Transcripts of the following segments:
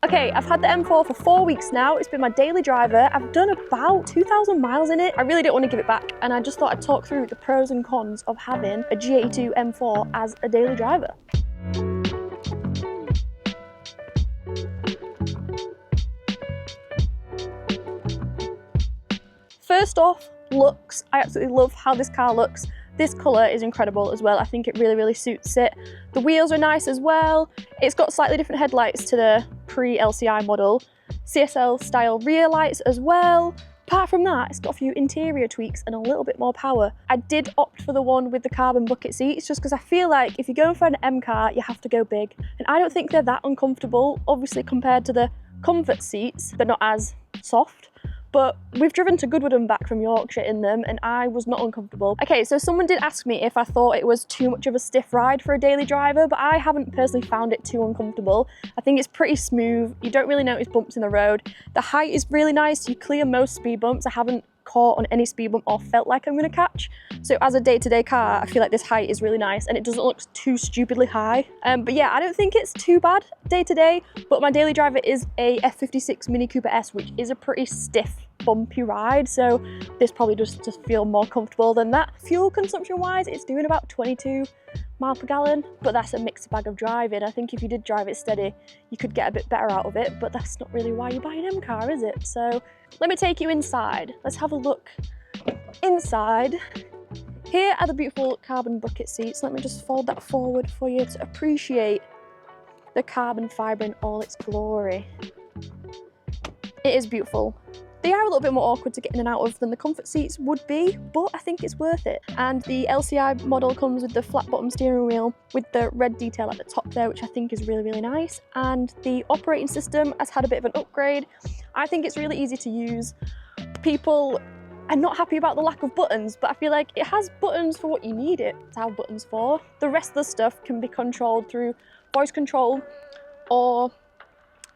Okay, I've had the M4 for 4 weeks now. It's been my daily driver. I've done about 2,000 miles in it. I really don't want to give it back, and I just thought I'd talk through the pros and cons of having a G82 M4 as a daily driver. First off, looks. I absolutely love how this car looks. This colour is incredible as well. I think it really suits it. The wheels are nice as well. It's got slightly different headlights to the pre-LCI model. CSL style rear lights as well. Apart from that, it's got a few interior tweaks and a little bit more power. I did opt for the one with the carbon bucket seats just because I feel like if you're going for an M car, you have to go big. And I don't think they're that uncomfortable, obviously compared to the comfort seats. They're not as soft. But we've driven to Goodwood and back from Yorkshire in them and I was not uncomfortable. Okay, so someone did ask me if I thought it was too much of a stiff ride for a daily driver, but I haven't personally found it too uncomfortable. I think it's pretty smooth. You don't really notice bumps in the road. The height is really nice. You clear most speed bumps. I haven't caught on any speed bump or felt like I'm gonna catch. So as a day-to-day car, I feel like this height is really nice and it doesn't look too stupidly high. But yeah, I don't think it's too bad day-to-day, but my daily driver is a F56 Mini Cooper S, which is a pretty stiff, bumpy ride. So this probably just feel more comfortable than that. Fuel consumption wise, it's doing about 22 miles per gallon, but that's a mixed bag of driving. I think if you did drive it steady, you could get a bit better out of it, but that's not really why you buy an M car, is it? So let me take you inside. Let's have a look inside. Here are the beautiful carbon bucket seats. Let me just fold that forward for you to appreciate the carbon fibre in all its glory. It is beautiful. They are a little bit more awkward to get in and out of than the comfort seats would be, but I think it's worth it. And the LCI model comes with the flat bottom steering wheel with the red detail at the top there, which I think is really nice. And the operating system has had a bit of an upgrade. I think it's really easy to use. People are not happy about the lack of buttons, but I feel like it has buttons for what you need it to have buttons for. The rest of the stuff can be controlled through voice control or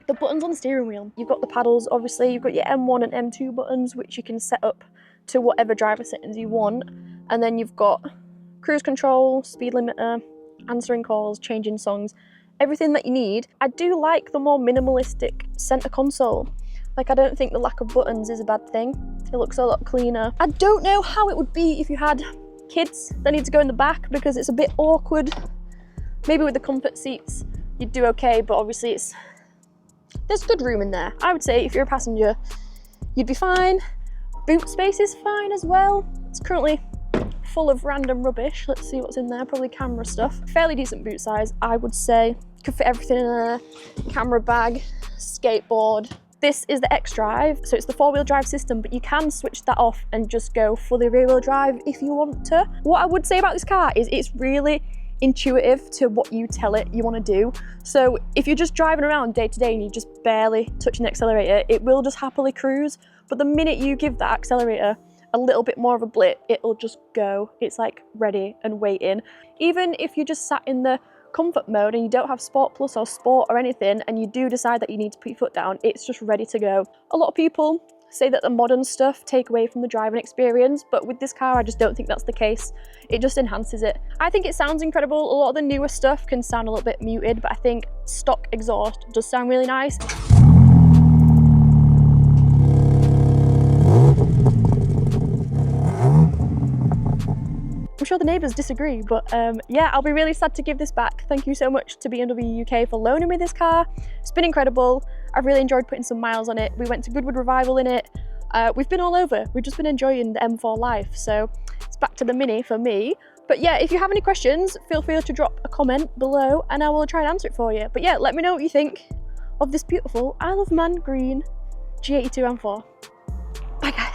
the buttons on the steering wheel. You've got the paddles, obviously, you've got your M1 and M2 buttons, which you can set up to whatever driver settings you want. And then you've got cruise control, speed limiter, answering calls, changing songs, everything that you need. I do like the more minimalistic center console. Like, I don't think the lack of buttons is a bad thing. It looks a lot cleaner. I don't know how it would be if you had kids that need to go in the back because it's a bit awkward. Maybe with the comfort seats, you'd do okay, but obviously there's good room in there. I would say if you're a passenger, you'd be fine. Boot space is fine as well. It's currently full of random rubbish. Let's see what's in there, probably camera stuff. Fairly decent boot size, I would say. Could fit everything in there. Camera bag, skateboard. This is the X-Drive, so it's the four-wheel drive system, but you can switch that off and just go fully rear-wheel drive if you want to. What I would say about this car is it's really intuitive to what you tell it you want to do. So if you're just driving around day to day and you're just barely touching the accelerator, it will just happily cruise. But the minute you give that accelerator a little bit more of a blip, it'll just go. It's like ready and waiting. Even if you just sat in the comfort mode and you don't have Sport Plus or Sport or anything, and you do decide that you need to put your foot down, it's just ready to go. A lot of people say that the modern stuff take away from the driving experience, but with this car I just don't think that's the case. It just enhances it. I think it sounds incredible. A lot of the newer stuff can sound a little bit muted, but I think stock exhaust does sound really nice. I'm sure the neighbours disagree, but yeah, I'll be really sad to give this back. Thank you so much to BMW UK for loaning me this car. It's been incredible. I've really enjoyed putting some miles on it. We went to Goodwood Revival in it. We've been all over. We've just been enjoying the M4 life. So it's back to the Mini for me. But yeah, if you have any questions, feel free to drop a comment below and I will try and answer it for you. But yeah, let me know what you think of this beautiful Isle of Man green G82 M4. Bye guys.